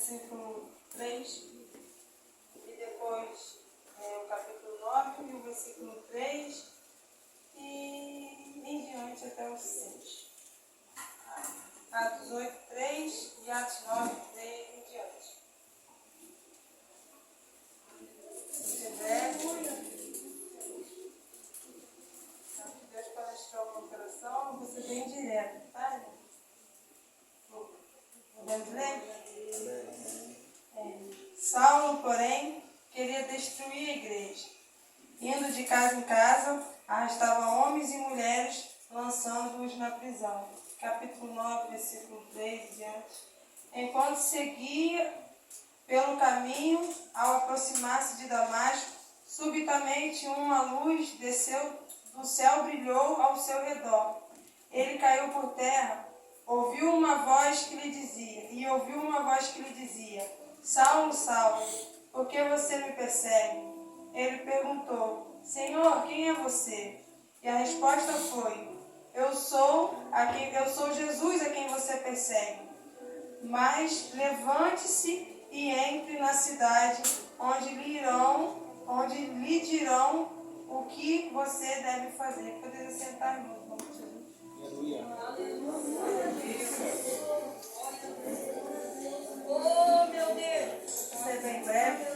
versículo 3, e depois o capítulo 9 e o versículo 3, e em diante até o 6. Atos 8, 3 e Atos 9, 3 em diante. Se tiver, Deus palestrou o meu coração, eu vou ser bem direto, tá? Podemos ler? Saulo, porém, queria destruir a igreja. Indo de casa em casa, arrastava homens e mulheres, lançando-os na prisão. Capítulo 9, versículo 3 e diante. Enquanto seguia pelo caminho, ao aproximar-se de Damasco, subitamente uma luz desceu do céu, brilhou ao seu redor. Ele caiu por terra, ouviu uma voz que lhe dizia, Saulo, Saulo, por que você me persegue? Ele perguntou, Senhor, quem é você? E a resposta foi, eu sou Jesus a quem você persegue. Mas levante-se e entre na cidade, onde lhe dirão o que você deve fazer. Poderia sentar, irmão, em nome de Jesus. Oh, meu Deus! Ser bem breve.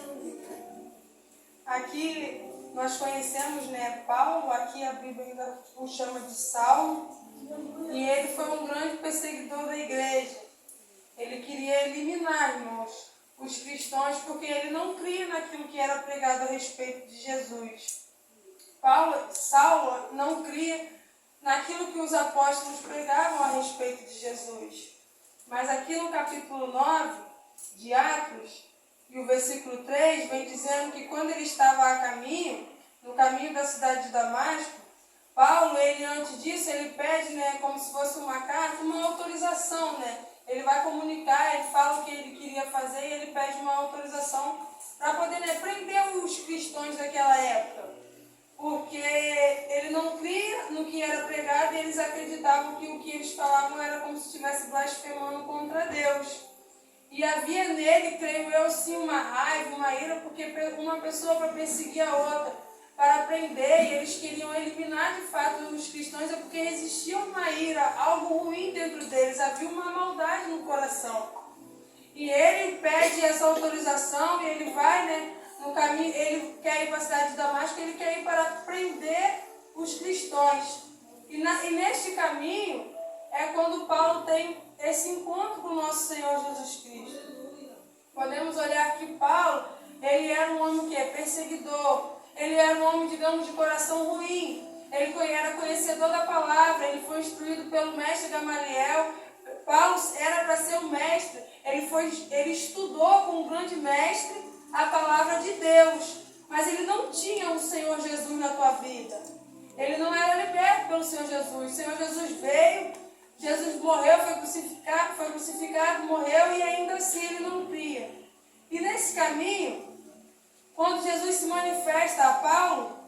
Aqui nós conhecemos, Paulo, aqui a Bíblia ainda o chama de Saulo, e ele foi um grande perseguidor da igreja. Ele queria eliminar, irmãos, os cristãos, porque ele não cria naquilo que era pregado a respeito de Jesus. Saulo não cria naquilo que os apóstolos pregavam a respeito de Jesus. Mas aqui no capítulo 9 de Atos, e o versículo 3 vem dizendo que quando ele estava a caminho, no caminho da cidade de Damasco, Paulo, antes disso, ele pede, como se fosse uma carta, uma autorização, Ele vai comunicar, ele fala o que ele queria fazer e ele pede uma autorização para poder prender os cristãos daquela época. Porque ele não cria no que era pregado e eles acreditavam que o que eles falavam era como se estivesse blasfemando contra Deus. E havia nele, creio eu, sim, uma raiva, uma ira, porque uma pessoa para perseguir a outra, para prender, e eles queriam eliminar de fato os cristãos, é porque existia uma ira, algo ruim dentro deles, havia uma maldade no coração. E ele pede essa autorização e ele vai, no caminho, ele quer ir para a cidade de Damasco, ele quer ir para prender os cristãos. E neste caminho é quando Paulo tem esse encontro com o nosso Senhor Jesus Cristo. Podemos olhar que Paulo, ele era um homem que é perseguidor, ele era um homem, digamos, de coração ruim, ele era conhecedor da palavra, ele foi instruído pelo mestre Gamaliel. Paulo era para ser um mestre, ele estudou com um grande mestre a palavra de Deus, mas ele não tinha o Senhor Jesus na tua vida, ele não era liberto pelo Senhor Jesus. O Senhor Jesus veio, Jesus morreu, foi crucificado, morreu e ainda assim ele não cria. E nesse caminho, quando Jesus se manifesta a Paulo,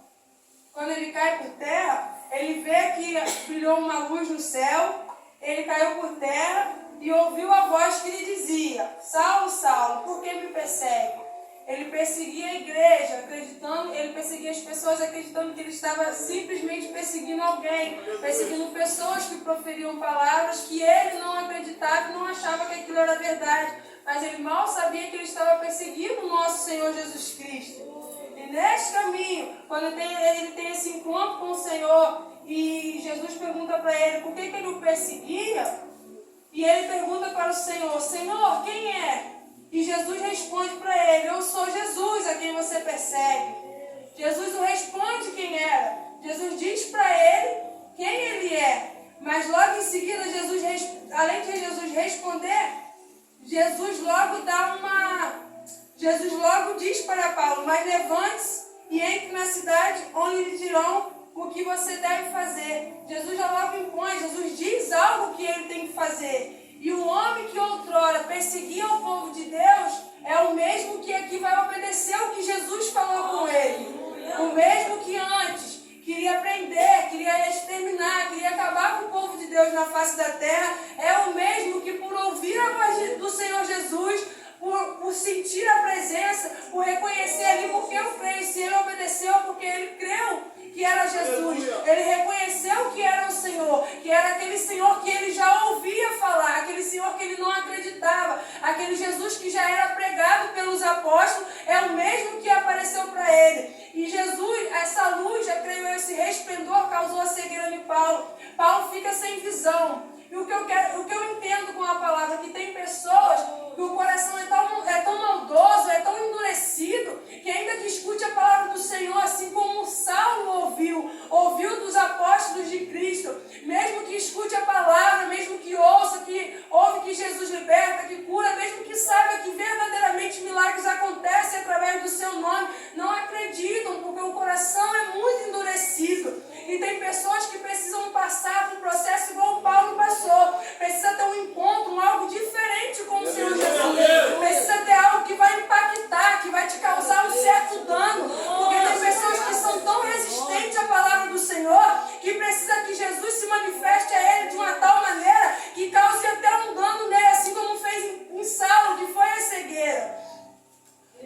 quando ele cai por terra, ele vê que brilhou uma luz no céu, ele caiu por terra e ouviu a voz que lhe dizia, Saulo, Saulo, por que me persegue? Ele perseguia a igreja, ele perseguia as pessoas acreditando que ele estava simplesmente perseguindo alguém, perseguindo pessoas que proferiam palavras que ele não acreditava e não achava que aquilo era verdade. Mas ele mal sabia que ele estava perseguindo o nosso Senhor Jesus Cristo. E neste caminho, quando ele tem esse encontro com o Senhor, e Jesus pergunta para ele por que ele o perseguia, e ele pergunta para o Senhor, Senhor, quem é? E Jesus responde para ele, eu sou Jesus a quem você persegue. Jesus não responde quem era. Jesus diz para ele quem ele é. Mas logo em seguida, além de Jesus responder, Jesus logo diz para Paulo, mas levante-se e entre na cidade onde lhe dirão o que você deve fazer. Jesus já logo impõe, Jesus diz algo que ele tem que fazer. E o homem que outrora perseguia o povo de Deus é o mesmo que aqui vai obedecer o que Jesus falou com ele. O mesmo que antes queria prender, queria exterminar, queria acabar com o povo de Deus na face da terra, é o mesmo que por ouvir a voz do Senhor Jesus, por Aquele Jesus que já era pregado pelos apóstolos é o mesmo que apareceu para ele. E Jesus, essa luz, já creio eu, esse resplendor causou a cegueira de Paulo. Paulo fica sem visão. E o que eu entendo com a palavra, que tem pessoas que o coração é tão maldoso, é tão endurecido, que ainda que escute a palavra do Senhor, assim como Saulo ouviu dos apóstolos de Cristo, mesmo que escute a palavra, mesmo que ouça, que ouve que Jesus liberta, que cura, mesmo que saiba que verdadeiramente milagres acontecem através do seu nome, não acreditam, porque o coração é muito endurecido. E tem pessoas que precisam passar por um processo igual o Paulo passou. Precisa ter um encontro, algo diferente com o Senhor Jesus. Precisa ter algo que vai impactar, que vai te causar um certo dano. Porque tem pessoas que são tão resistentes à palavra do Senhor, que precisa que Jesus se manifeste a ele de uma tal maneira que cause até um dano nele, assim como fez em Saulo, que foi a cegueira.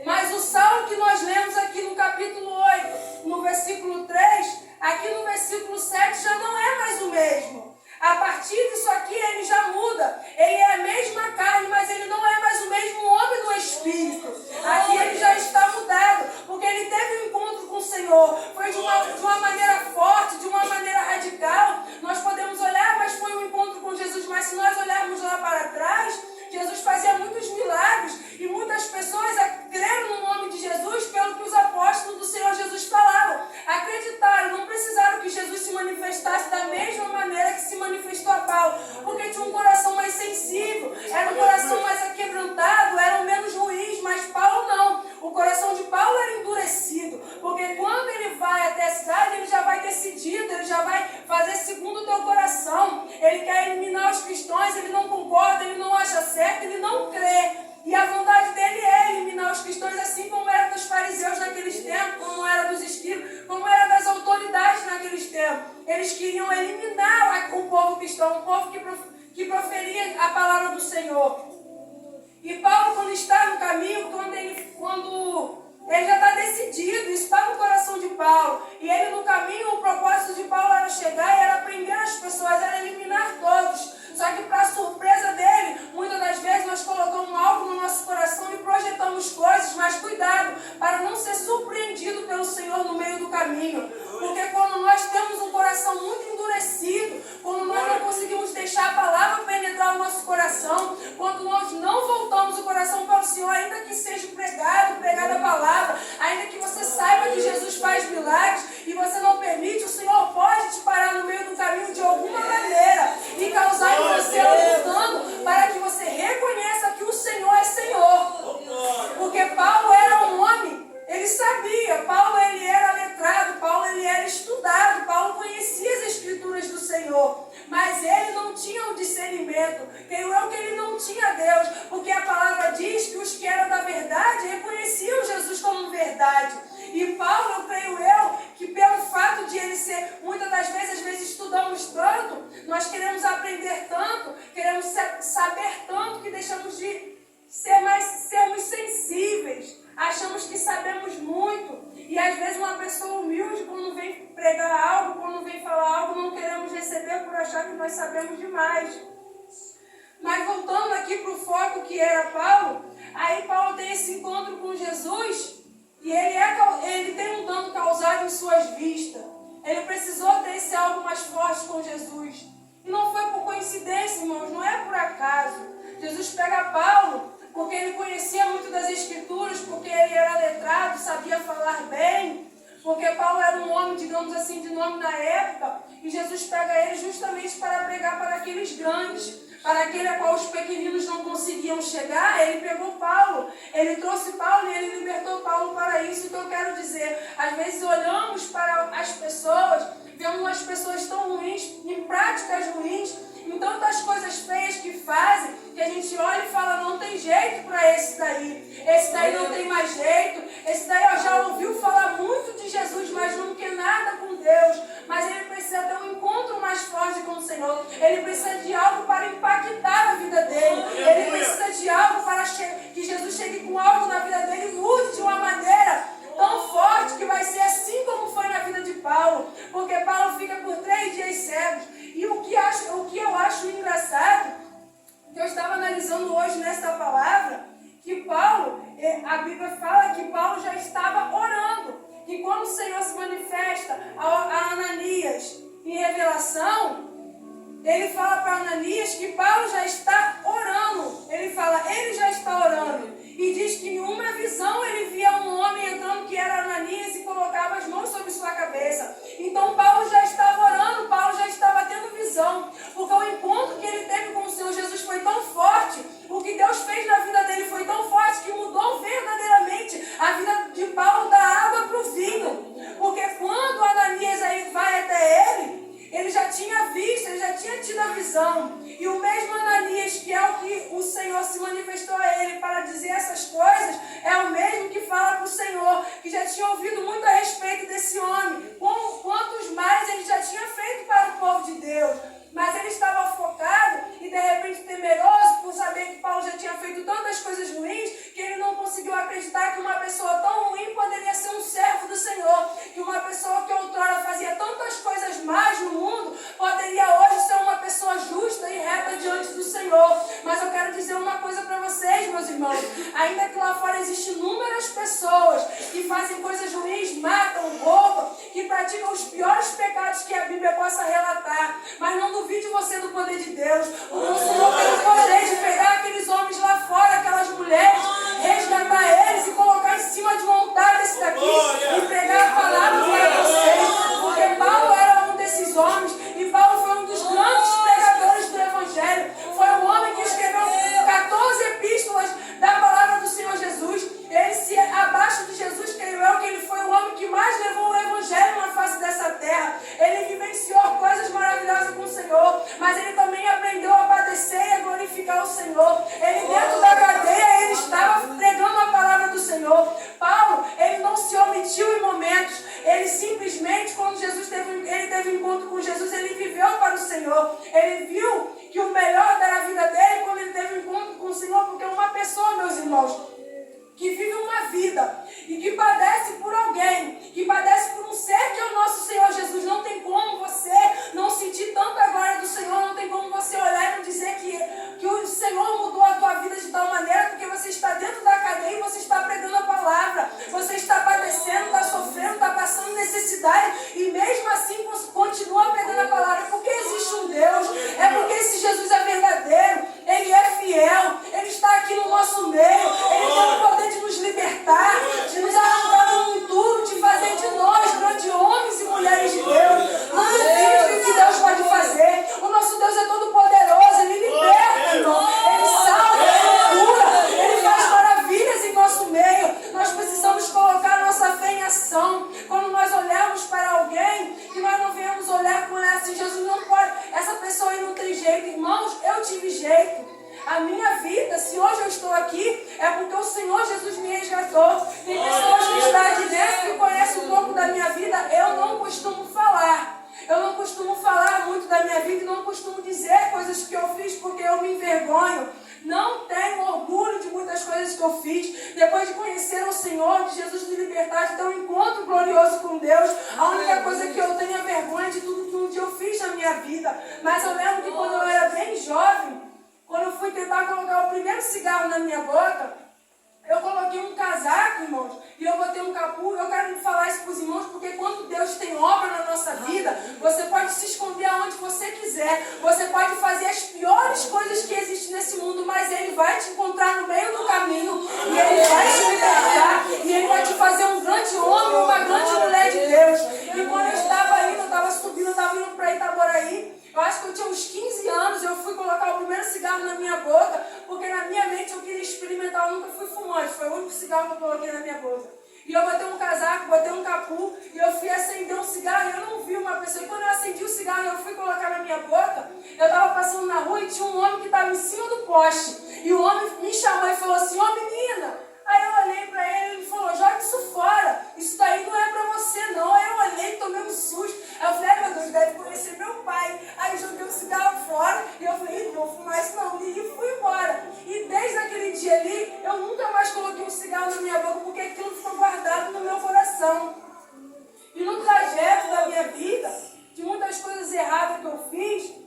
Mas o Saulo que nós lemos aqui no capítulo 8, no versículo 3, aqui no versículo 7 já não é mais o mesmo. A partir disso aqui ele já muda. Ele é a mesma carne, mas ele não é mais o mesmo homem do Espírito. Aqui ele já está mudado, porque ele teve um encontro com o Senhor. Foi de uma maneira forte, de uma maneira radical. Nós podemos olhar, mas foi um encontro com Jesus. Mas se nós olharmos lá para trás, Jesus fazia muitos milagres e muitas pessoas creram no nome de Jesus pelo que os apóstolos do Senhor Jesus falavam. Acreditaram, não precisaram que Jesus se manifestasse da mesma maneira que se manifestou a Paulo, porque tinha um coração mais sensível, era um coração mais aquebrantado, eram menos ruins, mas Paulo não. O coração de Paulo era endurecido, porque quando ele vai até a cidade, ele já vai decidido, ele já vai fazer segundo o teu coração. Ele quer eliminar os cristãos, ele não concorda, ele não acha certo, ele não crê. E a vontade dele é eliminar os cristãos, assim como era dos fariseus naqueles tempos, como era dos escribas, como era das autoridades naqueles tempos. Eles queriam eliminar o povo cristão, o povo que proferia a palavra do Senhor. E Paulo, quando está no caminho, quando ele já está decidido, isso está no coração de Paulo. E ele no caminho, o propósito de Paulo era chegar e era prender as pessoas, era eliminar todos. Só que para surpresa dele, muitas das vezes nós colocamos algo no nosso coração e projetamos coisas, mas cuidado, para não ser surpreendido pelo Senhor no meio do caminho. Porque quando nós temos um coração muito endurecido, quando nós não conseguimos deixar a palavra penetrar o nosso coração, quando nós não voltamos o coração para o Senhor, ainda que seja pregada a palavra, ainda que você saiba que Jesus faz milagres e você não permite, o Senhor pode te parar no meio do caminho de alguma maneira e causar em você algum dano para que você reconheça que o Senhor é Senhor. Porque Paulo era um homem, ele sabia, Paulo ele era letrado, Paulo ele era estudado, Paulo conhecia as Escrituras do Senhor, mas ele não tinha o discernimento, creio eu que ele não tinha Deus, porque a palavra diz que os que eram da verdade reconheciam Jesus como verdade. E Paulo, eu creio eu, que pelo fato de ele ser, muitas das vezes, às vezes estudamos tanto, nós queremos aprender tanto, queremos saber tanto, que deixamos de sermos sensíveis, achamos que sabemos muito, e às vezes uma pessoa humilde, quando vem pregar algo, quando vem falar algo, não queremos receber por achar que nós sabemos demais. Mas voltando aqui para o foco que era Paulo, aí Paulo tem esse encontro com Jesus, e ele tem um dano causado em suas vistas. Ele precisou ter esse algo mais forte com Jesus. E não foi por coincidência, irmãos, não é por acaso. Jesus pega Paulo, porque ele conhecia muito das Escrituras, porque ele era letrado, sabia falar bem, porque Paulo era um homem, digamos assim, de nome na época, e Jesus pega ele justamente para pregar para aqueles grandes, para aquele a qual os pequeninos não conseguiam chegar. Ele pegou Paulo, ele trouxe Paulo e ele libertou Paulo para isso. Então eu quero dizer, às vezes olhamos para as pessoas, vemos as pessoas tão ruins, em práticas ruins, em tantas coisas feias que fazem, que a gente olha e fala, não tem jeito para esse daí não tem mais jeito, esse daí já ouviu falar muito de Jesus, mas não quer nada com Deus, mas ele precisa ter um encontro mais forte com o Senhor, ele precisa de algo para impactar a vida dele, ele precisa de algo para que Jesus chegue com algo na vida dele e mude de uma maneira tão forte, que vai ser assim como foi na vida de Paulo, porque Paulo fica por 3 dias cegos. E o que eu acho engraçado, que eu estava analisando hoje nessa palavra, Bíblia fala que Paulo já estava orando. E quando o Senhor se manifesta a Ananias em revelação, ele fala para Ananias que Paulo já está orando. Ele fala, ele já está orando. E diz que em uma visão ele via um homem entrando que era Ananias e colocava as mãos sobre sua cabeça. Então Paulo já estava orando, Paulo já estava tendo visão. Porque o encontro que ele teve com o Senhor Jesus foi tão forte, o que Deus fez na vida dele foi tão forte que mudou verdadeiramente a vida de Paulo da água para o vinho. Porque quando Ananias aí vai até ele já tinha visto, ele já tinha tido a visão. E o mesmo Ananias, que é o que o Senhor se manifestou a ele para dizer essas coisas, é o mesmo que fala para o Senhor, que já tinha ouvido muito a respeito desse homem. Quantos mais ele já tinha feito para o povo de Deus. Mas ele estava focado e de repente temeroso por saber que Paulo já tinha feito tantas coisas ruins que ele não conseguiu acreditar que uma pessoa tão ruim poderia ser um servo do Senhor. Que uma pessoa que outrora fazia tantas coisas más no mundo poderia hoje ser uma pessoa justa e reta diante do Senhor. Mas eu quero dizer uma coisa para vocês, meus irmãos. Ainda que lá fora existem inúmeras pessoas que fazem coisas ruins, matam, roubam, que praticam os piores pecados que a Bíblia possa relatar. Mas não duvide você do poder de Deus. O Senhor tem o poder de pegar aqueles homens lá fora, aquelas mulheres, resgatar eles e colocar em cima de um altar desse daqui e pregar a palavra para vocês. Porque Paulo era um desses homens e Paulo foi um dos grandes pregadores do Evangelho. Foi um homem que escreveu 14 epístolas da palavra do Senhor Jesus. Ele se abaixo de Jesus, creio eu, que ele foi o homem que mais levou o Evangelho na face dessa terra. Ele vivenciou coisas maravilhosas com o Senhor, mas ele também aprendeu a padecer e a glorificar o Senhor. Ele dentro da cadeia, ele estava pregando a palavra do Senhor. Paulo, ele não se omitiu em momentos. Ele simplesmente, quando ele teve um encontro com Jesus, ele viveu para o Senhor. Ele viu que o melhor era a vida dele quando ele teve um encontro com o Senhor, porque uma pessoa, meus irmãos, que vive uma vida e que padece por alguém, que padece por um ser que é o nosso Senhor Jesus, não tem como você não sentir tanta glória do Senhor, não tem como você olhar e não dizer que o Senhor mudou a tua vida de tal maneira, porque você está dentro da cadeia e você está pregando a palavra, você está padecendo, está sofrendo, está passando necessidade e mesmo assim continua pregando a palavra, porque existe um Deus, é porque esse Jesus é verdadeiro, ele é fiel, ele está aqui no nosso meio, ele tem o poder de nos libertar, de nos arrancar do futuro, de fazer de nós grandes homens e mulheres de Deus. Não duvide do que Deus pode fazer. O nosso Deus é todo poderoso, ele liberta, irmão. Ele salva, ele cura, ele faz maravilhas em nosso meio. Nós precisamos colocar nossa fé em ação. Quando nós olhamos para alguém, que nós não venhamos olhar com ela assim, Jesus não pode, essa pessoa aí não tem jeito. Irmãos, eu tive jeito. A minha vida, se hoje eu estou aqui, é porque o Senhor Jesus me resgatou. Tem pessoas que estão aqui dentro que conhecem um pouco da minha vida. Eu não costumo falar. Eu não costumo falar muito da minha vida e não costumo dizer coisas que eu fiz porque eu me envergonho. Não tenho orgulho de muitas coisas que eu fiz. Depois de conhecer o Senhor, de Jesus me libertar, de ter um encontro glorioso com Deus, a única coisa que eu tenho é vergonha de tudo que um dia eu fiz na minha vida. Mas eu lembro que quando eu era bem jovem, quando eu fui tentar colocar o primeiro cigarro na minha boca, eu coloquei um casaco, irmãos, e eu botei um capuz. Eu quero falar isso para os irmãos, porque quando Deus tem obra na nossa vida, você pode se esconder aonde você quiser. Você pode fazer as piores coisas que existem nesse mundo, mas Ele vai te encontrar no meio do caminho, e Ele vai te libertar, e Ele vai te fazer um grande homem, uma grande mulher de Deus. E quando eu estava indo, eu estava subindo, eu estava indo para Itaboraí. Eu acho que eu tinha uns 15 anos, eu fui colocar o primeiro cigarro na minha boca, porque na minha mente eu queria experimentar, eu nunca fui fumante, foi o único cigarro que eu coloquei na minha boca. E eu botei um casaco, botei um capuz, e eu fui acender um cigarro, e eu não vi uma pessoa. E quando eu acendi o cigarro e eu fui colocar na minha boca, eu estava passando na rua e tinha um homem que estava em cima do poste. E o homem me chamou e falou assim, ô menina! Aí eu olhei para ele e ele falou, joga isso fora, isso daí não é para você não. Aí eu olhei e tomei um susto. Aí eu falei, ai meu Deus, deve conhecer meu pai. Aí joguei o cigarro fora e eu falei, não vou fumar isso não. E fui embora. E desde aquele dia ali, eu nunca mais coloquei um cigarro na minha boca, porque aquilo ficou guardado no meu coração. E no trajeto da minha vida, de muitas coisas erradas que eu fiz,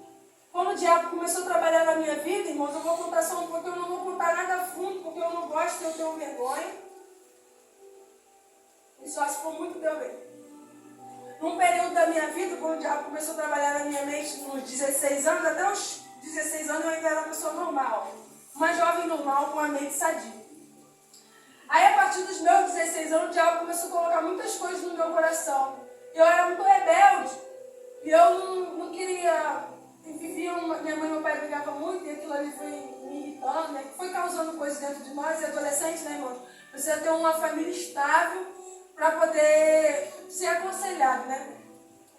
quando o diabo começou a trabalhar na minha vida, irmãos, eu vou contar só um pouco, eu não vou contar nada a fundo, porque eu não gosto, eu tenho vergonha. E só se for muito teu bem. Num período da minha vida, quando o diabo começou a trabalhar na minha mente, nos 16 anos, até os 16 anos eu ainda era uma pessoa normal. Uma jovem normal com uma mente sadia. Aí, a partir dos meus 16 anos, o diabo começou a colocar muitas coisas no meu coração. Eu era muito rebelde. E eu não queria... minha mãe e meu pai brigavam muito, e aquilo ali foi me irritando, né? Foi causando coisas dentro de nós, e adolescentes, né, irmãos? Precisa ter uma família estável para poder ser aconselhado, né?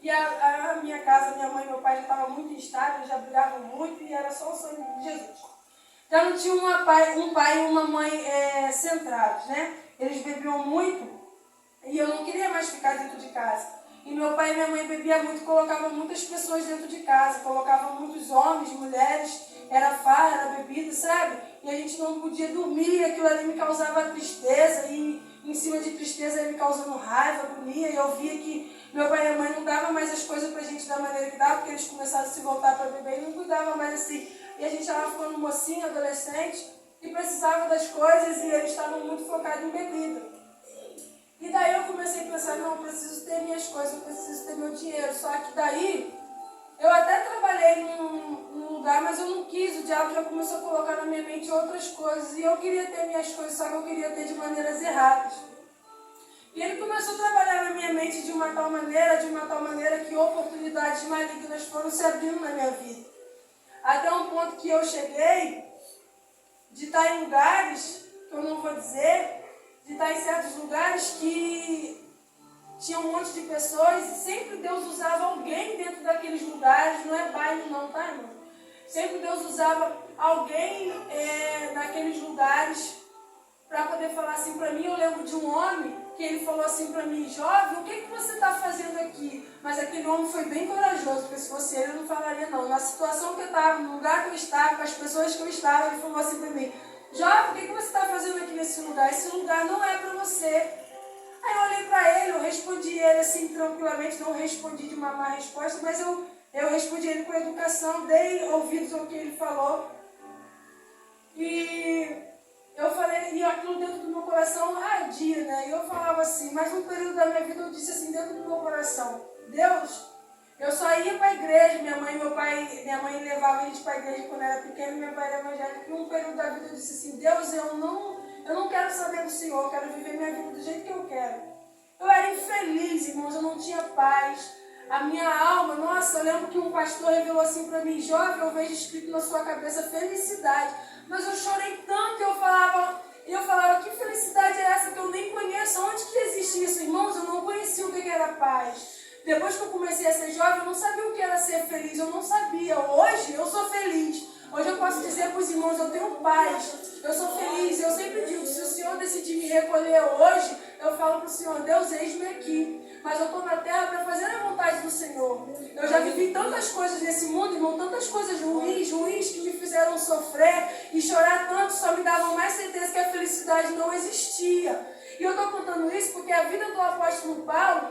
E a minha casa, minha mãe e meu pai já estavam muito instáveis, já brigavam muito, e era só o sangue de Jesus. Já não tinha um pai e uma mãe centrados, né? Eles bebiam muito, e eu não queria mais ficar dentro de casa. E meu pai e minha mãe bebiam muito, colocavam muitas pessoas dentro de casa, colocavam muitos homens, mulheres, era farra, era bebida, sabe? E a gente não podia dormir, aquilo ali me causava tristeza, e em cima de tristeza ia me causando raiva, agonia, e eu via que meu pai e minha mãe não davam mais as coisas pra gente da maneira que dava, porque eles começaram a se voltar para beber e não cuidavam mais assim. E a gente estava ficando mocinho, adolescente, e precisava das coisas, e eles estavam muito focados em bebida. E daí eu comecei a pensar, não, eu preciso ter minhas coisas, eu preciso ter meu dinheiro. Só que daí, eu até trabalhei num lugar, mas eu não quis, o diabo já começou a colocar na minha mente outras coisas. E eu queria ter minhas coisas, só que eu queria ter de maneiras erradas. E ele começou a trabalhar na minha mente de uma tal maneira que oportunidades malignas foram se abrindo na minha vida. Até um ponto que eu cheguei de estar em lugares, que eu não vou dizer, de estar em certos lugares que tinha um monte de pessoas e sempre Deus usava alguém dentro daqueles lugares, não é baile não, tá, irmão? Sempre Deus usava alguém naqueles lugares para poder falar assim para mim. Eu lembro de um homem que ele falou assim para mim, jovem, o que você está fazendo aqui? Mas aquele homem foi bem corajoso, porque se fosse ele eu não falaria não. Na situação que eu estava, no lugar que eu estava, com as pessoas que eu estava, ele falou assim para mim, jovem, o que você está fazendo aqui nesse lugar? Esse lugar não é para você. Aí eu olhei para ele, eu respondi ele assim tranquilamente, não respondi de uma má resposta, mas eu respondi ele com educação, dei ouvidos ao que ele falou. E eu falei, e aquilo dentro do meu coração ardia, né? E eu falava assim, mas no período da minha vida eu disse assim, dentro do meu coração, Deus, eu só ia para a igreja, minha mãe levava a gente para a igreja quando era pequena, meu pai era evangélico, e um período da vida eu disse assim, Deus, eu não quero saber do Senhor, eu quero viver minha vida do jeito que eu quero. Eu era infeliz, irmãos, eu não tinha paz. A minha alma, nossa, eu lembro que um pastor revelou assim para mim, jovem, eu vejo escrito na sua cabeça felicidade. Mas eu chorei tanto que eu falava, que felicidade é essa que eu nem conheço? Onde que existe isso, irmãos? Eu não conhecia o que era paz. Depois que eu comecei a ser jovem, eu não sabia o que era ser feliz, eu não sabia. Hoje eu sou feliz. Hoje eu posso dizer para os irmãos, eu tenho paz, eu sou feliz. Eu sempre digo, se o Senhor decidir me recolher hoje, eu falo para o Senhor, Deus, eis-me aqui. Mas eu estou na terra para fazer a vontade do Senhor. Eu já vivi tantas coisas nesse mundo, irmão, tantas coisas ruins que me fizeram sofrer e chorar tanto, só me davam mais certeza que a felicidade não existia. E eu estou contando isso porque a vida do apóstolo Paulo,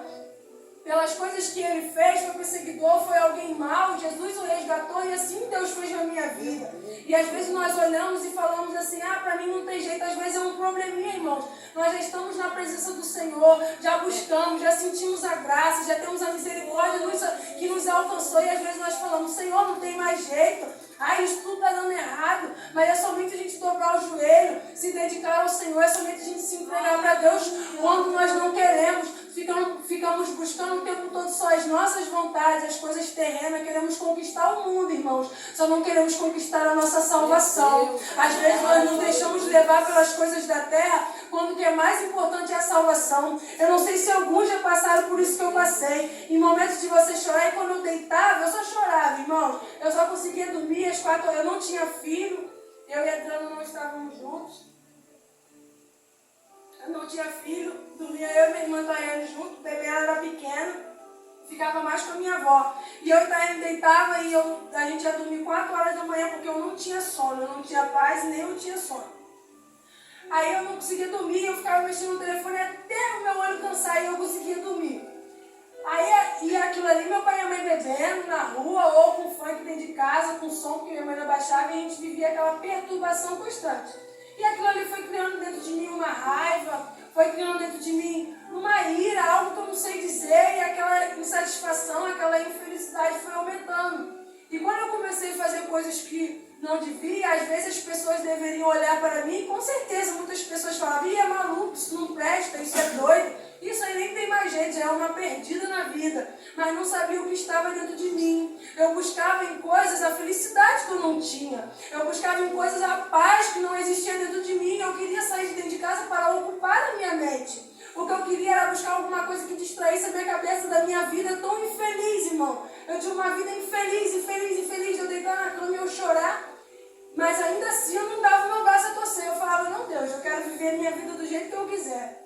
pelas coisas que ele fez, foi perseguidor, foi alguém mau, Jesus o resgatou e assim Deus fez na minha vida. E às vezes nós olhamos e falamos assim, para mim não tem jeito, às vezes é um probleminha, irmãos. Nós já estamos na presença do Senhor, já buscamos, já sentimos a graça, já temos a misericórdia que nos alcançou e às vezes nós falamos, Senhor, não tem mais jeito. Isso tudo está dando errado, mas é somente a gente dobrar o joelho, se dedicar ao Senhor, é somente a gente se entregar para Deus quando nós não queremos. Ficamos buscando o tempo todo só as nossas vontades, as coisas terrenas, queremos conquistar o mundo, irmãos, só não queremos conquistar a nossa salvação. Às vezes nós nos deixamos levar pelas coisas da terra, quando o que é mais importante é a salvação. Eu não sei se alguns já passaram por isso que eu passei, em momentos de você chorar, e quando eu deitava, eu só chorava, irmãos, eu só conseguia dormir às 4 horas, eu não tinha filho, eu e a Adriana não estávamos juntos. Eu não tinha filho, dormia eu e minha irmã Tayane junto, o bebê era pequeno, ficava mais com a minha avó. E eu e Tayane deitava e a gente ia dormir 4 horas da manhã porque eu não tinha sono, eu não tinha paz nem eu tinha sono. Aí eu não conseguia dormir, eu ficava mexendo no telefone até o meu olho cansar e eu conseguia dormir. E aquilo ali, meu pai e minha mãe bebendo na rua ou com funk dentro de casa, com som que minha mãe não baixava, e a gente vivia aquela perturbação constante. E aquilo ali foi criando dentro de mim uma raiva, foi criando dentro de mim uma ira, algo que eu não sei dizer, e aquela insatisfação, aquela infelicidade foi aumentando. E quando eu comecei a fazer coisas que não devia, às vezes as pessoas deveriam olhar para mim, com certeza muitas pessoas falavam, é maluco, isso não presta, isso é doido, isso aí nem tem mais jeito, já é uma perdida na vida. Mas não sabia o que estava dentro de mim. Eu buscava em coisas a felicidade que eu não tinha. Eu buscava em coisas a paz que não existia dentro de mim. Eu queria sair de dentro de casa para ocupar a minha mente. O que eu queria era buscar alguma coisa que distraísse a minha cabeça da minha vida tão infeliz, irmão. Eu tinha uma vida infeliz. Eu deitar na cama e eu chorar. Mas ainda assim eu não dava o meu braço a torcer. Eu falava, não, Deus, eu quero viver a minha vida do jeito que eu quiser.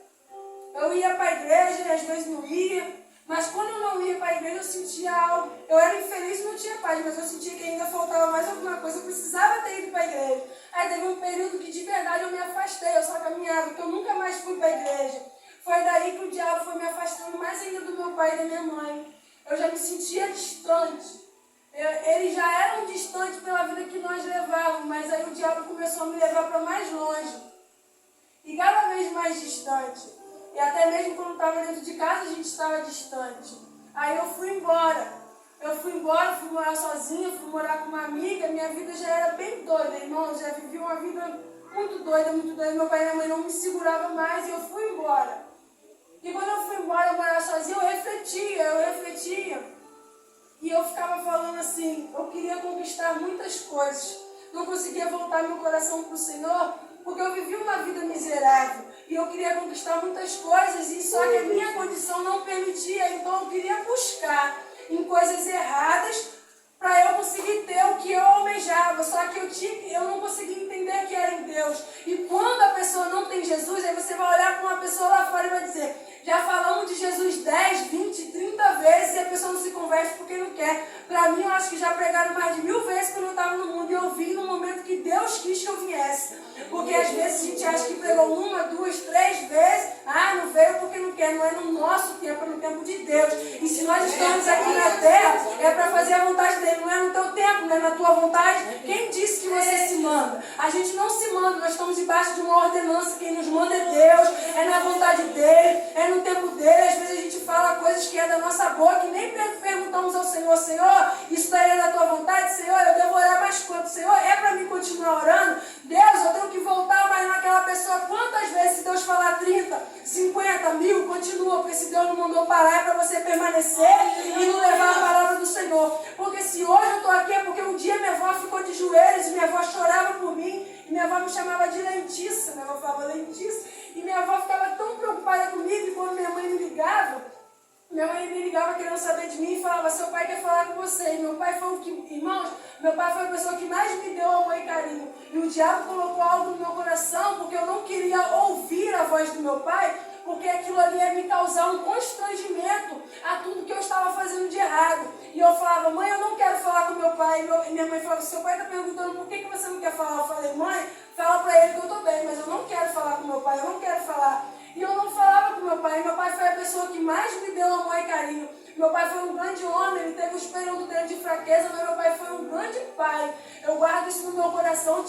Eu ia para a igreja e às vezes não ia. Mas quando eu não ia para a igreja eu sentia algo. Eu era infeliz e não tinha paz, mas eu sentia que ainda faltava mais alguma coisa. Eu precisava ter ido para a igreja. Aí teve um período que de verdade eu me afastei. Eu só caminhava, porque eu nunca mais fui para a igreja. Foi daí que o diabo foi me afastando mais ainda do meu pai e da minha mãe. Eu já me sentia distante. Eles já eram distantes pela vida que nós levávamos, mas aí o diabo começou a me levar para mais longe. E cada vez mais distante. E até mesmo quando estava dentro de casa, a gente estava distante. Aí eu fui embora. Fui morar sozinha, fui morar com uma amiga. Minha vida já era bem doida, irmão. Eu já vivi uma vida muito doida. Meu pai e minha mãe não me seguravam mais e eu fui embora. E quando eu fui embora, morar sozinha, eu refletia. E eu ficava falando assim, eu queria conquistar muitas coisas. Não conseguia voltar meu coração para o Senhor, porque eu vivi uma vida miserável. E eu queria conquistar muitas coisas, e só que a minha condição não permitia. Então eu queria buscar em coisas erradas para eu conseguir ter o que eu almejava. Só que eu não conseguia entender que era em Deus. E quando a pessoa não tem Jesus, aí você vai olhar para uma pessoa lá fora e vai dizer, já falamos de Jesus 10, 20, 30 vezes e a pessoa não se converte porque não quer. Para mim, eu acho que já pregaram mais de 1000 vezes quando eu estava no mundo e eu vim no momento que Deus quis que eu viesse. Porque às vezes a gente acha que pregou 1, 2, 3 vezes, não veio porque não quer. Não é no nosso tempo, é no tempo de Deus. E se nós estamos aqui na terra, é para fazer a vontade dele. Não é no teu tempo, não é na tua vontade. Quem disse que você se manda? A gente não se manda, nós estamos debaixo de uma ordenança. Quem nos manda é Deus, é na vontade dele, é no tempo dele. Às vezes a gente fala coisas que é da nossa boca e nem perguntamos ao Senhor, Senhor, isso daí é da tua vontade? Senhor, eu devo orar mais quanto? Senhor, é para mim continuar orando? Deus, eu tenho que voltar mais naquela pessoa. Quantas vezes se Deus falar 30, 50, 1000, continua, porque se Deus não mandou parar é para você permanecer e não levar a palavra do Senhor. Porque se hoje eu estou aqui é porque um dia minha avó ficou de joelhos e minha avó chorava por mim e minha avó me chamava de Lentiça, minha avó falava Lentiça, e minha avó ficava tão preocupada comigo e quando minha mãe me ligava querendo saber de mim e falava, seu pai quer falar com você. E meu pai foi irmãos, meu pai foi a pessoa que mais me deu amor e carinho. E o diabo colocou algo no meu coração porque eu não queria ouvir a voz do meu pai, porque aquilo ali ia me causar um constrangimento a tudo que eu estava fazendo de errado. E eu falava, mãe, eu não quero falar com meu pai. E minha mãe falava, seu pai está perguntando por que você não quer falar. Eu falei, mãe, fala para ele que eu estou bem, mas eu não quero falar com meu pai, eu não quero falar. E eu não falava com meu pai. Meu pai foi a pessoa que mais me deu amor e carinho. Meu pai foi um grande homem, ele teve os períodos dele de fraqueza, mas meu pai foi um grande pai. Eu guardo isso no meu coração.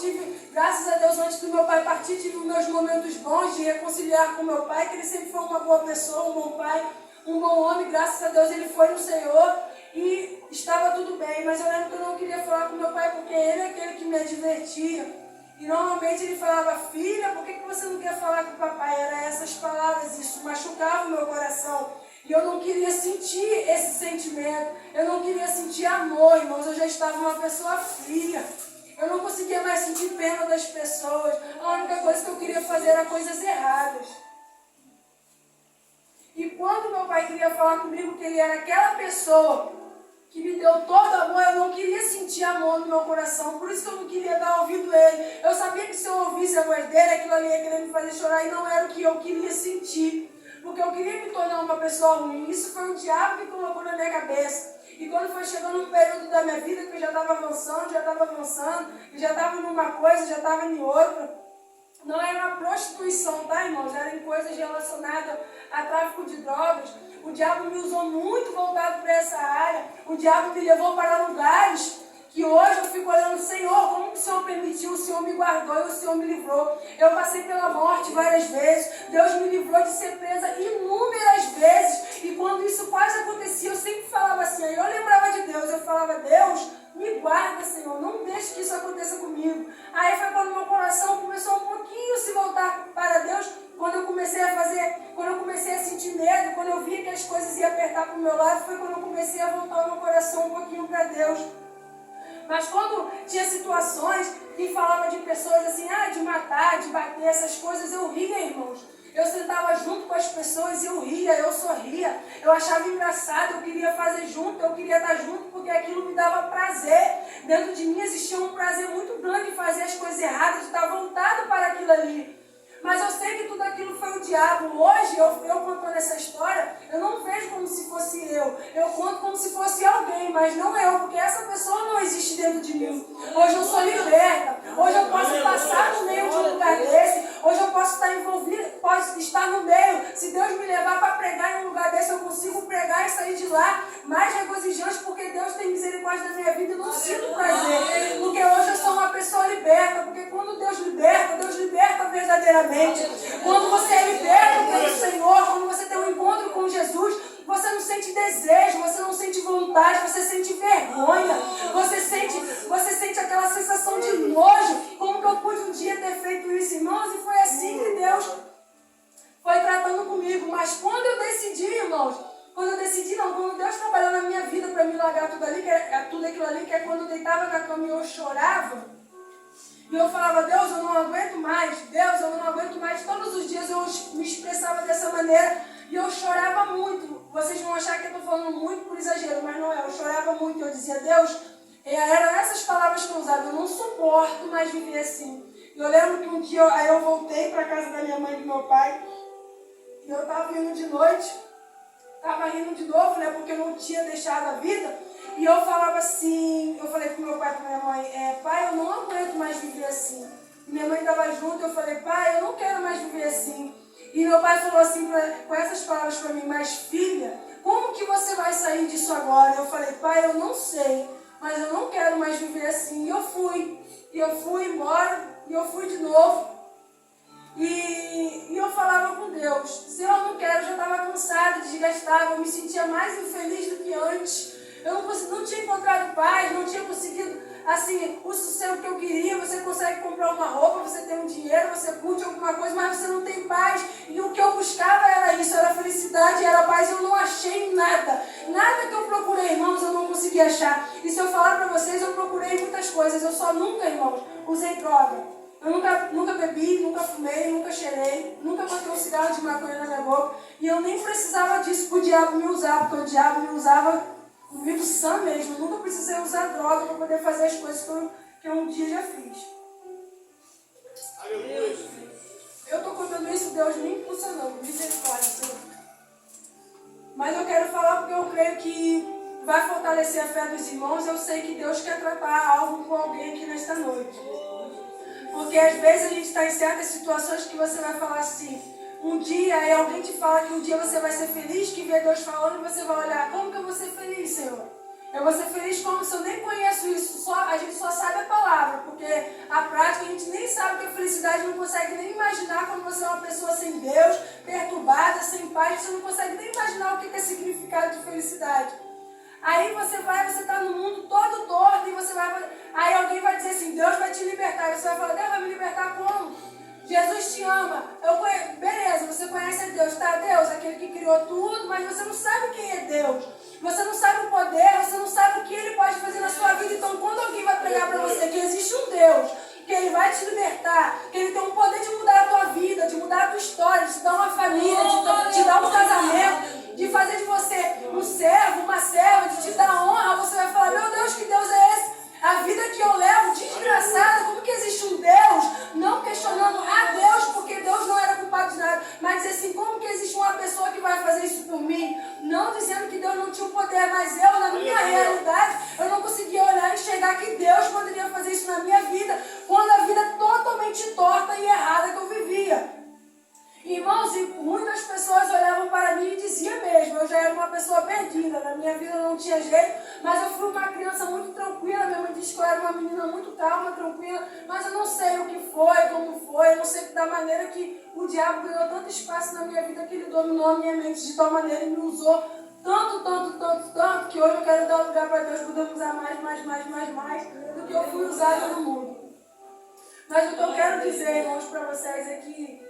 Graças a Deus, antes do meu pai partir, tive meus momentos bons de reconciliar com meu pai, que ele sempre foi uma boa pessoa, um bom pai, um bom homem. Graças a Deus, ele foi no Senhor e estava tudo bem. Mas eu lembro que eu não queria falar com meu pai, porque ele é aquele que me advertia. E normalmente ele falava, filha, por que você não quer falar com o papai? Eram essas palavras, isso machucava o meu coração. E eu não queria sentir esse sentimento, eu não queria sentir amor, irmãos, eu já estava uma pessoa fria. Eu não conseguia mais sentir pena das pessoas, a única coisa que eu queria fazer era coisas erradas. E quando meu pai queria falar comigo que ele era aquela pessoa que me deu todo amor, eu não queria sentir amor no meu coração, por isso que eu não queria dar ouvido a ele. Eu sabia que se eu ouvisse a voz dele, aquilo ali ia querer me fazer chorar e não era o que eu queria sentir. Porque eu queria me tornar uma pessoa ruim. Isso foi o diabo que colocou na minha cabeça. E quando foi chegando um período da minha vida que eu já estava avançando, e já estava numa coisa, já estava em outra. Não era uma prostituição, tá, irmãos? Era em coisas relacionadas a tráfico de drogas. O diabo me usou muito voltado para essa área. O diabo me levou para lugares que hoje eu fico olhando, Senhor, como que o Senhor permitiu, o Senhor me guardou e o Senhor me livrou. Eu passei pela morte várias vezes, Deus me livrou de ser presa inúmeras vezes. E quando isso quase acontecia, eu sempre falava assim, aí eu lembrava de Deus, eu falava, Deus, me guarda, Senhor, não deixe que isso aconteça comigo. Aí foi quando meu coração começou um pouquinho a se voltar para Deus, quando eu comecei a sentir medo, quando eu via que as coisas iam apertar para o meu lado, foi quando eu comecei a voltar o meu coração um pouquinho para Deus. Mas quando tinha situações que falavam de pessoas assim, de matar, de bater, essas coisas, eu ria, irmãos. Eu sentava junto com as pessoas e eu ria, eu sorria. Eu achava engraçado, eu queria fazer junto, eu queria estar junto, porque aquilo me dava prazer. Dentro de mim existia um prazer muito grande de fazer as coisas erradas, de estar voltado para aquilo ali. Mas eu sei que tudo aquilo foi o diabo. Hoje, eu contando essa história, eu não vejo como se fosse eu. Eu conto como se fosse alguém, mas não eu, porque essa pessoa não existe dentro de mim. Hoje eu sou liberta. Hoje eu posso passar no meio de um lugar desse. Hoje eu posso estar envolvido, posso estar no meio. Se Deus me levar para pregar em um lugar desse, eu consigo pregar e sair de lá mais regozijante, porque Deus tem misericórdia da minha vida e não sinto prazer. Porque hoje eu sou uma pessoa liberta, porque quando Deus liberta verdadeiramente. Quando você é liberto pelo Senhor, quando você tem um encontro com Jesus, você não sente desejo, você não sente vontade, você sente vergonha, você sente aquela sensação de nojo. Como que eu pude um dia ter feito isso, irmãos? E foi assim que Deus foi tratando comigo. Mas quando eu decidi, irmãos, quando Deus trabalhou na minha vida para me largar tudo aquilo ali, que é quando eu deitava na cama e eu chorava. E eu falava, Deus, eu não aguento mais. Deus, eu não aguento mais. Todos os dias eu me expressava dessa maneira. E eu chorava muito. Vocês vão achar que eu estou falando muito por exagero, mas não é. Eu chorava muito. Eu dizia, Deus, eram essas palavras que eu usava. Eu não suporto mais viver assim. E eu lembro que um dia eu voltei para a casa da minha mãe e do meu pai. E eu estava vindo de noite. Estava rindo de novo, né? Porque eu não tinha deixado a vida. E eu falava assim, eu falei pro meu pai e pra minha mãe, pai, eu não aguento mais viver assim. E minha mãe estava junto, eu falei, pai, eu não quero mais viver assim. E meu pai falou assim, com essas palavras para mim, mas filha, como que você vai sair disso agora? Eu falei, pai, eu não sei, mas eu não quero mais viver assim. E eu fui embora, e eu fui de novo. E eu falava com Deus, se eu não quero, eu já estava cansada, desgastada, eu me sentia mais infeliz do que antes. Eu não tinha encontrado paz, não tinha conseguido, assim, o sossego que eu queria. Você consegue comprar uma roupa, você tem um dinheiro, você curte alguma coisa, mas você não tem paz. E o que eu buscava era isso, era felicidade, era paz. Eu não achei nada. Nada que eu procurei, irmãos, eu não consegui achar. E se eu falar para vocês, eu procurei muitas coisas. Eu só nunca, irmãos, usei droga. Eu nunca bebi, nunca fumei, nunca cheirei, nunca botei um cigarro de maconha na minha boca. E eu nem precisava disso para o diabo me usar, porque o diabo me usava comigo sã mesmo. Eu nunca precisei usar droga para poder fazer as coisas que eu um dia já fiz. Eu estou contando isso, Deus me impulsionando, misericórdia, Senhor. Mas eu quero falar porque eu creio que vai fortalecer a fé dos irmãos. Eu sei que Deus quer tratar algo com alguém aqui nesta noite. Porque às vezes a gente está em certas situações que você vai falar assim, um dia aí alguém te fala que um dia você vai ser feliz, que vê Deus falando e você vai olhar, como que eu vou ser feliz, Senhor? Eu vou ser feliz como se eu nem conheço isso, a gente só sabe a palavra, porque a prática a gente nem sabe que a felicidade, não consegue nem imaginar quando você é uma pessoa sem Deus, perturbada, sem paz, você não consegue nem imaginar o que é significado de felicidade. Aí você está no mundo todo torto e aí alguém vai dizer assim, Deus vai te libertar. E você vai falar, Deus vai me libertar como? Jesus te ama. Beleza, você conhece a Deus, tá? Deus, aquele que criou tudo, mas você não sabe quem é Deus. Você não sabe o poder, você não sabe o que Ele pode fazer na sua vida. Então, quando alguém vai pregar para você que existe um Deus, que Ele vai te libertar, que Ele tem o poder de mudar a tua vida, de mudar a tua história, de te dar uma família, de te dar um casamento, de fazer de você um servo, uma serva, de te dar honra, você vai falar, meu Deus, que Deus é esse? A vida que eu levo, desgraçada, como que existe um Deus? Não questionando a Deus, porque Deus não era culpado de nada, mas dizer assim, como que existe uma pessoa que vai fazer isso por mim? Não dizendo que Deus não tinha o poder, mas eu, na minha realidade, eu não conseguia olhar e enxergar que Deus poderia fazer isso na minha vida, quando a vida totalmente torta e errada que eu vivia. Irmãos, e muitas pessoas olhavam para mim e diziam mesmo, eu já era uma pessoa perdida, na minha vida não tinha jeito, mas eu fui uma criança muito tranquila, minha mãe disse que eu era uma menina muito calma, tranquila, mas eu não sei o que foi, como foi, foi. Eu não sei da maneira que o diabo ganhou tanto espaço na minha vida que ele dominou a minha mente de tal maneira e me usou tanto, que hoje eu quero dar lugar para Deus poder me usar mais do que eu fui usada no mundo. Mas o que eu quero dizer, irmãos, para vocês é que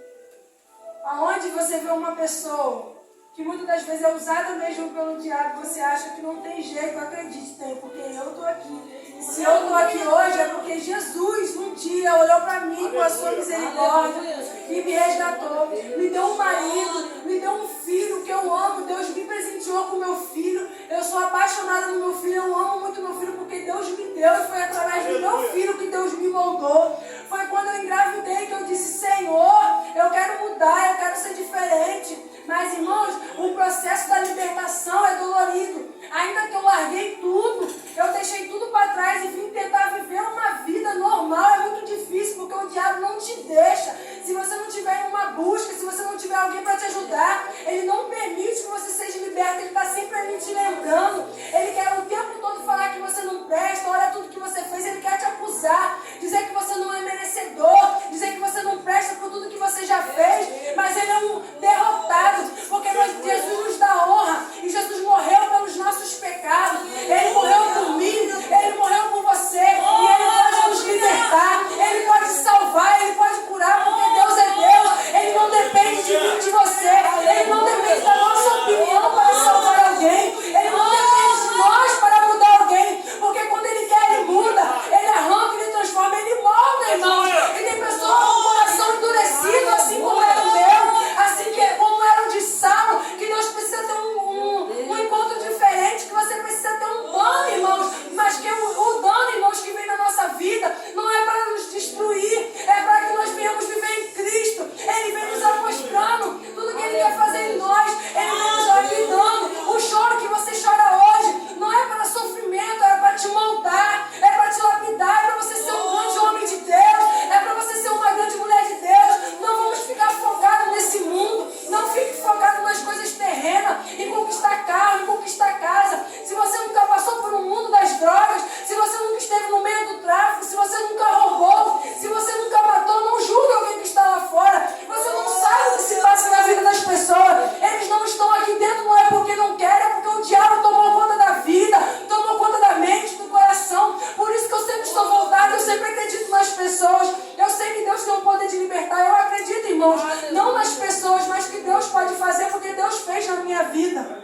aonde você vê uma pessoa que muitas das vezes é usada mesmo pelo diabo, você acha que não tem jeito, acredite, tem, porque eu estou aqui. E se eu estou aqui hoje é porque Jesus um dia olhou para mim com a sua misericórdia e me resgatou, me deu um marido, me deu um filho que eu amo, Deus me presenteou com meu filho, eu sou apaixonada no meu filho, eu amo muito meu filho porque Deus me deu e foi através do meu filho que Deus me moldou. Foi quando eu engravidei que eu disse, Senhor, eu quero mudar, eu quero ser diferente. Mas, irmãos, o processo da libertação é dolorido. Ainda que eu larguei tudo, eu deixei tudo para trás e vim tentar viver uma vida normal, é muito difícil, porque o diabo não te deixa. Se você não tiver uma busca, se você não tiver alguém para te ajudar, ele não permite que você seja liberto, ele está sempre ali te lembrando. Ele quer o tempo todo falar que você não presta, olha tudo que você fez, ele quer te acusar, dizer que você não é merecedor, dizer que você não presta por tudo que você já fez, mas ele é um derrotado, porque Jesus nos dá honra, e Jesus morreu pelos nossos pecados, ele morreu por mim, ele morreu por você, e ele pode nos libertar, ele pode salvar, ele pode curar, porque Deus é Deus, ele não depende de mim, de você, ele não depende da nossa opinião para salvar alguém, ele não depende de nós para mudar alguém, porque quando ele quer, ele muda, ele arranca, ele transforma, ele molda, irmão. E tem pessoas com o coração endurecido, assim como era o meu, assim como era o de Saulo, que Deus precisa ter um encontro diferente, que você precisa ter um dano, irmãos, mas que o dano, irmãos, que vem na nossa vida, não é para nos destruir, é para que nós venhamos viver em Cristo. Ele vem nos mostrando tudo que Ele quer fazer em nós, Ele vem nos lapidando. O choro que você chora hoje não é para sofrimento, é para te moldar, é para te lapidar, é para você ser um grande homem de Deus, é para você ser uma grande mulher de Deus. Não vamos ficar focados nesse mundo, não fique focado nas coisas terrenas, em conquistar carro, em conquistar casa. Se você nunca passou por um mundo das drogas, se você nunca esteve no meio do tráfico, se você nunca roubou, se você nunca matou, não julgue alguém que está lá fora. Você não sabe o que se passa na vida das pessoas. Eles não estão aqui dentro, não é porque não querem, é porque o diabo tomou conta da vida, tomou conta da mente, do coração. Por isso que eu sempre estou voltada, eu sempre acredito nas pessoas. Eu sei que Deus tem o poder de libertar. Eu acredito, irmãos, não nas pessoas, mas que Deus pode fazer, porque Deus fez na minha vida.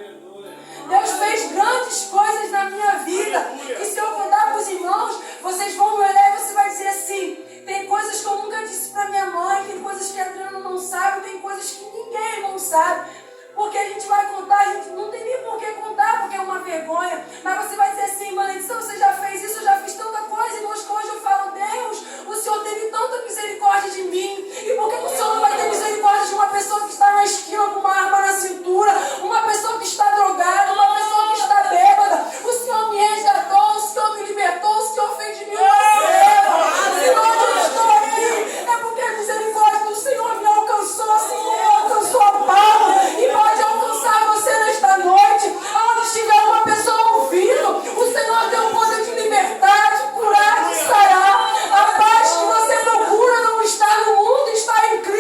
Deus fez grandes coisas na minha vida. E se eu contar para os irmãos, vocês vão me olhar e você vai dizer assim, tem coisas que eu nunca disse para minha mãe, tem coisas que a Adriana não sabe, tem coisas que ninguém não sabe. Porque a gente vai contar, a gente não tem nem por que contar, porque é uma vergonha. Mas você vai dizer assim, mãe, você já fez isso, eu já fiz tanta coisa, irmãos, que hoje eu falo, Deus, o Senhor teve tanta misericórdia de mim. E por que o Senhor não vai ter misericórdia de uma pessoa que está na esquina com uma arma na cintura, uma pessoa que está drogada, uma pessoa que está bêbada? O Senhor me resgatou, o Senhor me libertou, o Senhor fez de mim uma serva. Se hoje eu estou aqui, é porque a misericórdia do Senhor me alcançou, assim como me alcançou a Paulo. E pode alcançar você nesta noite, onde estiver uma pessoa ouvindo, o Senhor tem o poder de libertar, de curar, de sarar. A paz que você procura não está no mundo, está em Cristo.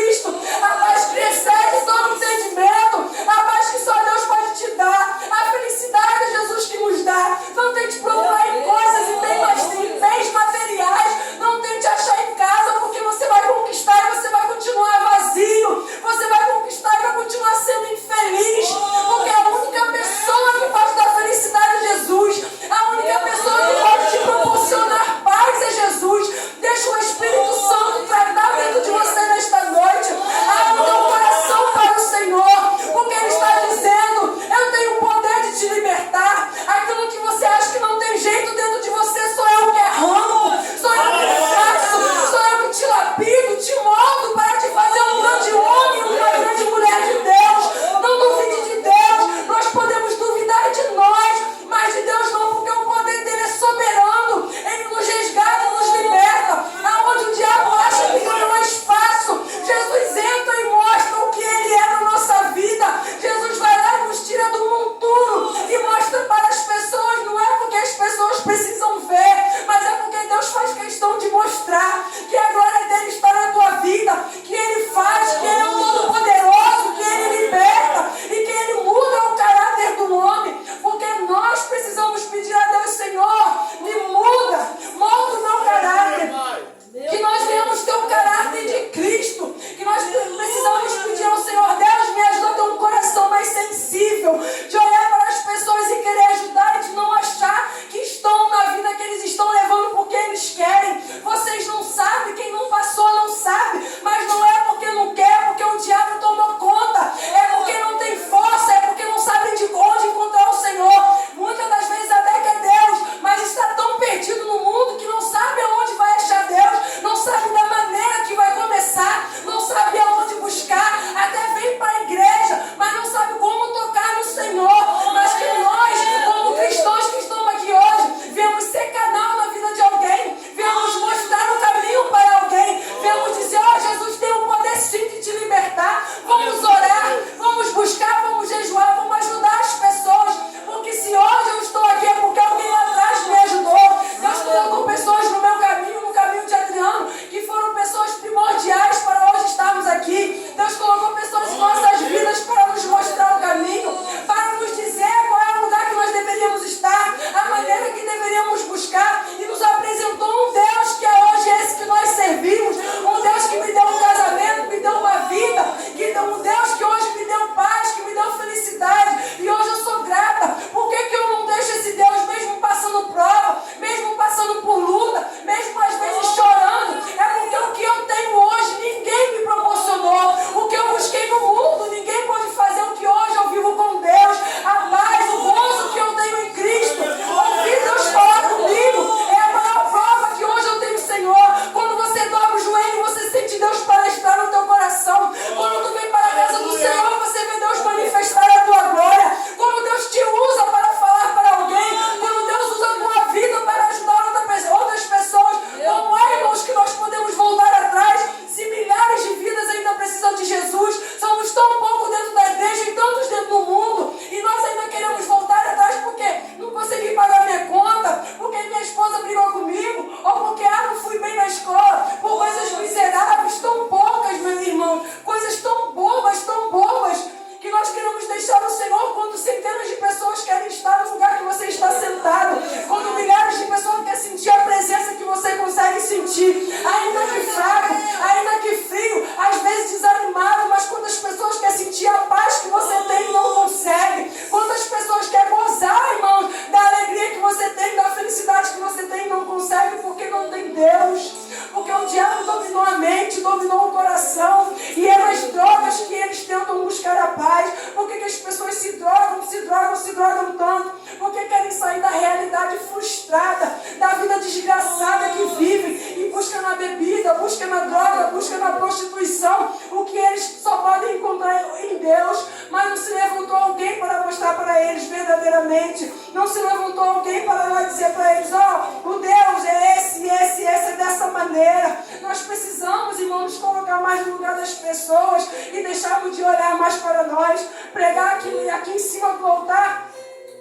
Deus, mas não se levantou alguém para mostrar para eles verdadeiramente. Não se levantou alguém para dizer para eles, ó, o Deus é esse é dessa maneira. Nós precisamos, irmãos, nos colocar mais no lugar das pessoas e deixarmos de olhar mais para nós. Pregar aqui em cima do altar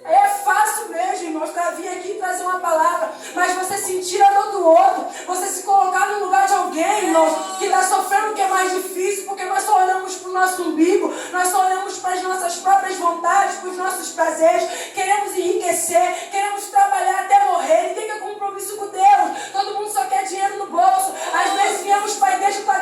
é fácil mesmo, irmãos, para vir aqui e trazer uma palavra, mas você sentir a dor do outro, você se colocar no lugar de alguém, irmãos, que está sofrendo, que é mais difícil, porque nós só olhamos para o nosso umbigo, nós só olhamos para as nossas próprias vontades, para os nossos prazeres, queremos enriquecer, queremos trabalhar até morrer, ninguém quer compromisso com Deus, todo mundo só quer dinheiro no bolso. Às vezes viemos para a igreja para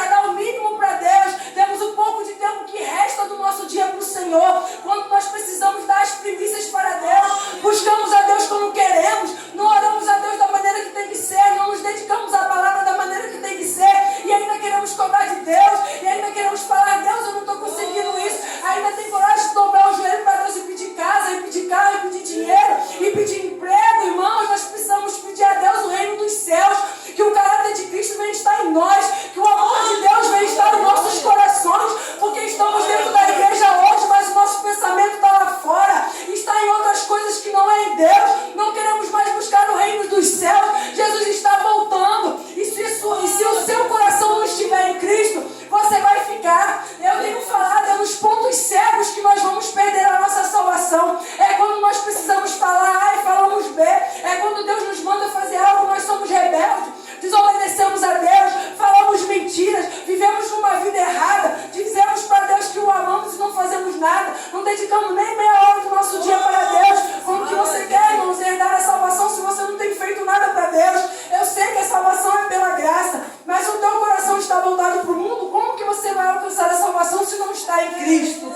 dar o mínimo para Deus, temos um pouco de tempo que resta do nosso dia para o Senhor, quando nós precisamos dar as primícias para Deus, buscamos a Deus como queremos, não oramos a Deus da maneira que tem que ser, não nos dedicamos à palavra da maneira que tem que ser, e ainda queremos cobrar de Deus, e ainda queremos falar, Deus, eu não estou conseguindo isso, ainda tem coragem de dobrar o joelho para Deus e pedir casa, e pedir carro, e pedir dinheiro, e pedir emprego. Irmãos, nós precisamos pedir a Deus o reino dos céus, que o caráter de Cristo venha estar em nós, que o amor de Deus venha estar em nossos corações, porque estamos dentro da igreja hoje, mas o nosso pensamento está lá fora, está em outras coisas que não é em Deus. Não queremos mais buscar o reino dos céus. Jesus está voltando, e se o seu coração não estiver em Cristo, você vai ficar. Eu tenho falado, é nos pontos cegos que nós vamos perder a nossa salvação. É quando nós precisamos falar A e falamos B. É quando Deus nos manda fazer algo, nós somos rebeldes, desobedecemos a Deus, falamos mentiras, vivemos numa vida errada, dizemos para Deus que o amamos e não fazemos nada, não dedicamos nem meia hora do nosso dia para Deus. Como que você quer, irmãos, herdar a salvação se você não tem feito nada para Deus? Eu sei que a salvação é pela graça, mas o teu coração está voltado para o mundo. Como que você vai alcançar a salvação se não está em Cristo?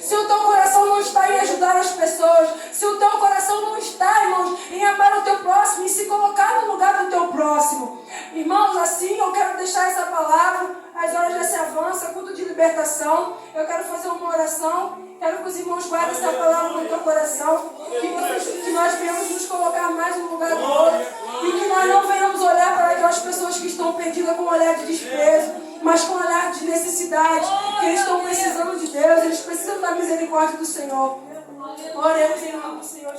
Se o teu coração não está em ajudar as pessoas, se o teu coração não está, irmãos, em amar o teu próximo, em se colocar no lugar do teu próximo. Irmãos, assim eu quero deixar essa palavra, as horas já se avançam, culto de libertação. Eu quero fazer uma oração, quero que os irmãos guardem essa palavra no teu coração, que nós venhamos nos colocar mais no lugar do outro, e que nós não venhamos olhar para aquelas pessoas que estão perdidas com um olhar de desprezo, mas com um olhar de necessidade, que eles estão precisando de Deus, eles precisam da misericórdia do Senhor. Oremos em nome do Senhor.